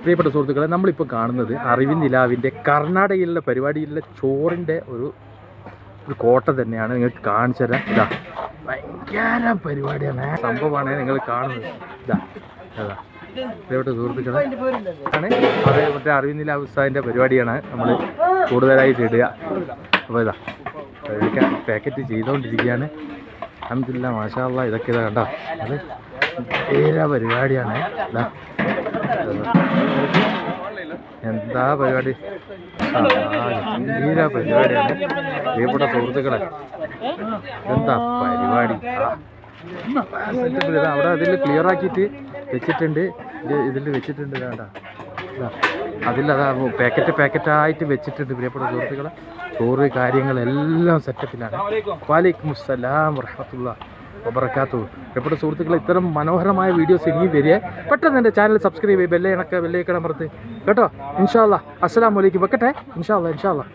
പ്രിയപ്പെട്ട സുഹൃത്തുക്കളെ, നമ്മളിപ്പോൾ കാണുന്നത് അറിവിൻ നിലാവിൻ്റെ കർണാടകയിലുള്ള പരിപാടിയിലുള്ള ചോറിൻ്റെ ഒരു കോട്ട തന്നെയാണ്. നിങ്ങൾക്ക് കാണിച്ചു തരാം. ഇതാ ഭയങ്കര പരിപാടിയാണ്, സംഭവമാണ് നിങ്ങൾ കാണുന്നത്. ഇതാ അതാ പ്രിയപ്പെട്ട സുഹൃത്തുക്കളെ ആണ് അതേ മറ്റേ അറിവിൻ നിലാവ് ഉത്സവത്തിൻ്റെ പരിപാടിയാണ് നമ്മൾ കൂടുതലായിട്ട് ഇടുക. അപ്പോൾ ഇതാ ഇതൊക്കെ പാക്കറ്റ് ചെയ്തുകൊണ്ടിരിക്കുകയാണ്. അൽഹംദുലില്ലാ മാഷാ അല്ലാഹ്. ഇതൊക്കെ ഇതാ കണ്ടോ, അത് ഭയങ്കര പരിപാടിയാണ്. ഇതാ എന്താ പരിപാടി, ഗംഭീര പരിപാടിയാണ് പ്രിയപ്പെട്ട സുഹൃത്തുക്കളെ. എന്താ പരിപാടി, അവിടെ അതിൽ ക്ലിയർ ആക്കിയിട്ട് വെച്ചിട്ടുണ്ട്, ഇതിൽ വെച്ചിട്ടുണ്ട്. വേണ്ട അതിലതാ പാക്കറ്റായിട്ട് വെച്ചിട്ടുണ്ട് പ്രിയപ്പെട്ട സുഹൃത്തുക്കളെ. ചോറ് കാര്യങ്ങളെല്ലാം സെറ്റപ്പിലാണ്. വലൈക്കും അസ്സലാം വറഹ്മത്തുള്ളാഹി വബറകാതുഹു. പ്രിയപ്പെട്ട സുഹൃത്തുക്കളെ, ഇത്തരം മനോഹരമായ വീഡിയോസ് ഇനിയും വരിക. പെട്ടെന്ന് എൻ്റെ ചാനൽ സബ്സ്ക്രൈബ് ചെയ്യും, ബെല്ലൈക്കൺ അമർത്ത് കേട്ടോ. ഇൻഷാ അല്ലാഹ്. അസ്സലാമു അലൈക്കും. വെക്കട്ടെ. ഇൻഷാ അല്ലാഹ്.